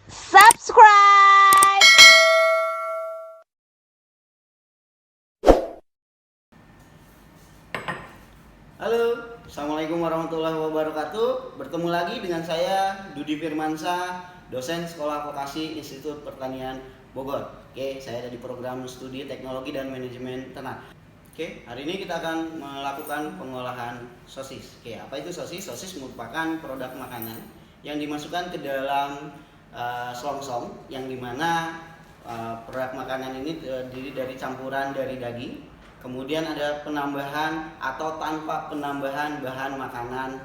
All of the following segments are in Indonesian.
subscribe. Halo, Assalamualaikum warahmatullahi wabarakatuh. Bertemu lagi dengan saya Dudi Firmansyah, dosen Sekolah Vokasi Institut Pertanian Bogor. Oke, saya ada di program studi Teknologi dan Manajemen Ternak. Oke, hari ini kita akan melakukan pengolahan sosis. Oke, apa itu sosis? Sosis merupakan produk makanan yang dimasukkan ke dalam selongsong, yang dimana produk makanan ini terdiri dari campuran dari daging. Kemudian ada penambahan atau tanpa penambahan bahan makanan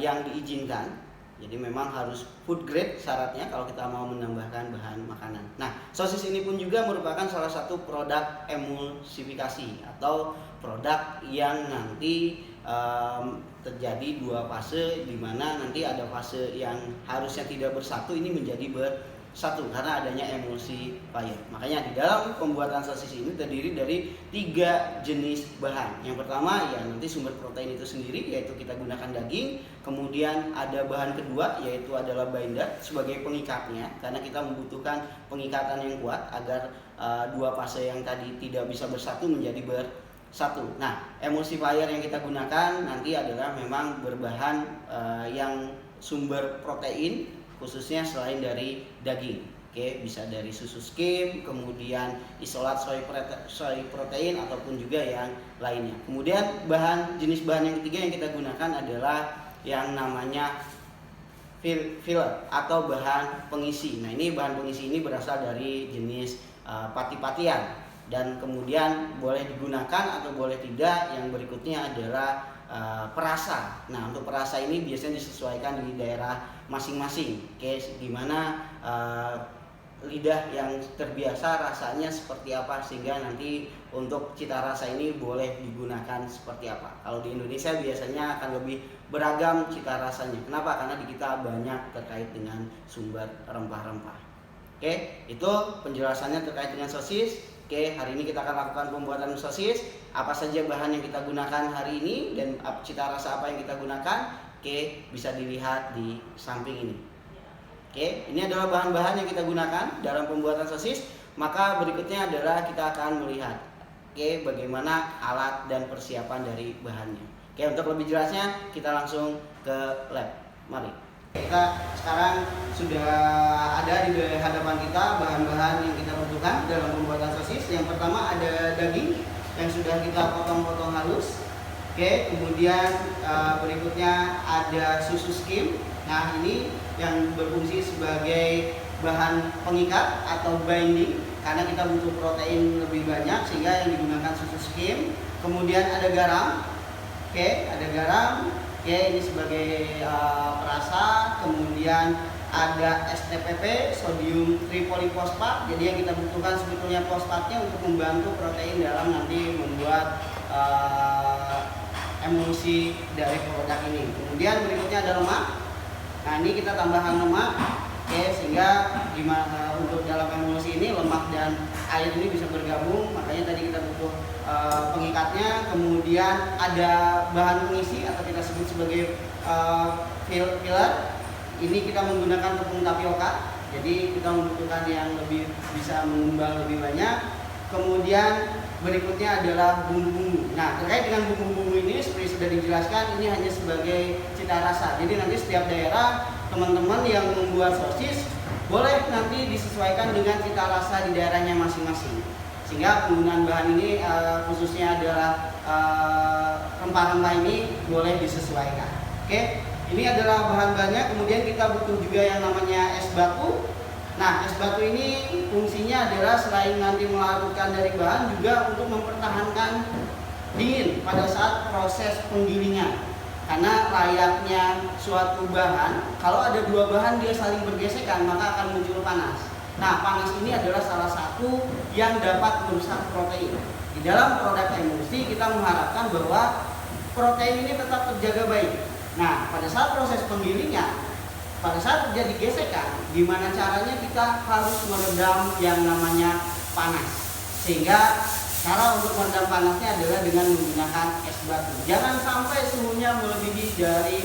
yang diizinkan. Jadi memang harus food grade syaratnya kalau kita mau menambahkan bahan makanan. Nah, sosis ini pun juga merupakan salah satu produk emulsifikasi atau produk yang nanti terjadi dua fase, di mana nanti ada fase yang harusnya tidak bersatu ini menjadi bersatu karena adanya emulsifier. Makanya di dalam pembuatan sosis ini terdiri dari 3 jenis bahan. Yang pertama ya nanti sumber protein itu sendiri, yaitu kita gunakan daging. Kemudian ada bahan kedua, yaitu adalah binder sebagai pengikatnya, karena kita membutuhkan pengikatan yang kuat agar dua fase yang tadi tidak bisa bersatu menjadi bersatu. Nah, emulsifier yang kita gunakan nanti adalah memang berbahan yang sumber protein, khususnya selain dari daging. Oke, bisa dari susu skim, kemudian isolat soy protein ataupun juga yang lainnya. Kemudian jenis bahan yang ketiga yang kita gunakan adalah yang namanya filler atau bahan pengisi. Nah, ini bahan pengisi ini berasal dari jenis pati-patian dan kemudian boleh digunakan atau boleh tidak. Yang berikutnya adalah perasa. Nah, untuk perasa ini biasanya disesuaikan di daerah masing-masing. Oke, dimana lidah yang terbiasa rasanya seperti apa, sehingga nanti untuk cita rasa ini boleh digunakan seperti apa. Kalau di Indonesia biasanya akan lebih beragam cita rasanya. Kenapa? Karena di kita banyak terkait dengan sumber rempah-rempah. Oke, itu penjelasannya terkait dengan sosis. Oke, hari ini kita akan lakukan pembuatan sosis. Apa saja bahan yang kita gunakan hari ini dan cita rasa apa yang kita gunakan? Oke, bisa dilihat di samping ini. Oke, ini adalah bahan-bahan yang kita gunakan dalam pembuatan sosis. Maka berikutnya adalah kita akan melihat bagaimana alat dan persiapan dari bahannya. Oke, untuk lebih jelasnya kita langsung ke lab. Mari. Kita sekarang sudah ada di hadapan kita bahan-bahan yang kita butuhkan dalam pembuatan sosis. Yang pertama ada daging yang sudah kita potong-potong halus. Oke, kemudian berikutnya ada susu skim. Nah, ini yang berfungsi sebagai bahan pengikat atau binding karena kita butuh protein lebih banyak, sehingga yang digunakan susu skim. Kemudian ada garam. Oke, ada garam. Oke, ini sebagai perasa. Kemudian ada STPP, sodium tripolifosfat. Jadi yang kita butuhkan sebetulnya fosfatnya untuk membantu protein dalam nanti membuat emulsi dari produk ini. Kemudian berikutnya ada lemak. Nah, ini kita tambahkan lemak. Oke, sehingga untuk dalam emulsi ini lemak dan air ini bisa bergabung. Makanya tadi kita butuh pengikatnya. Kemudian ada bahan pengisi atau kita sebut sebagai filler. Ini kita menggunakan tepung tapioka. Jadi kita membutuhkan yang lebih bisa mengembang lebih banyak. Kemudian berikutnya adalah bumbu-bumbu. Nah, terkait dengan bumbu-bumbu ini seperti sudah dijelaskan, ini hanya sebagai cita rasa. Jadi nanti setiap daerah, teman-teman yang membuat sosis boleh nanti disesuaikan dengan cita rasa di daerahnya masing-masing. Sehingga penggunaan bahan ini khususnya adalah rempah-rempah ini boleh disesuaikan. Oke, ini adalah bahan-bahannya. Kemudian kita butuh juga yang namanya es batu. Nah, es batu ini fungsinya adalah selain nanti melarutkan dari bahan, juga untuk mempertahankan dingin pada saat proses penggilingan. Karena layaknya suatu bahan, kalau ada dua bahan dia saling bergesekan, maka akan muncul panas. Nah, panas ini adalah salah satu yang dapat merusak protein. Di dalam produk emulsi kita mengharapkan bahwa protein ini tetap terjaga baik. Nah, pada saat proses penggilingan, pada saat terjadi gesekan, gimana caranya kita harus meredam yang namanya panas. Sehingga cara untuk meredam panasnya adalah dengan menggunakan es batu. Jangan sampai suhunya melebihi dari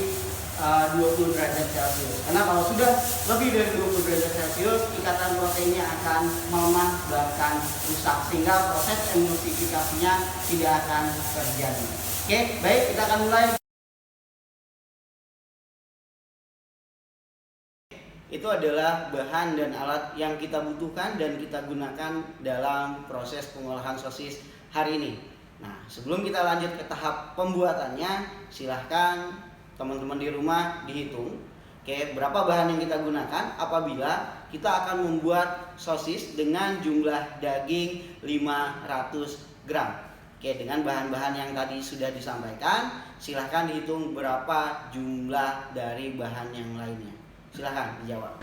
20 derajat Celcius. Karena kalau sudah lebih dari 20 derajat Celcius, ikatan proteinnya akan melemah bahkan rusak, sehingga proses emulsifikasinya tidak akan terjadi. Oke, baik, kita akan mulai. Itu adalah bahan dan alat yang kita butuhkan dan kita gunakan dalam proses pengolahan sosis hari ini. Nah, sebelum kita lanjut ke tahap pembuatannya, silahkan teman-teman di rumah dihitung berapa bahan yang kita gunakan apabila kita akan membuat sosis dengan jumlah daging 500 gram. Dengan bahan-bahan yang tadi sudah disampaikan, silahkan dihitung berapa jumlah dari bahan yang lainnya. Silahkan dijawab.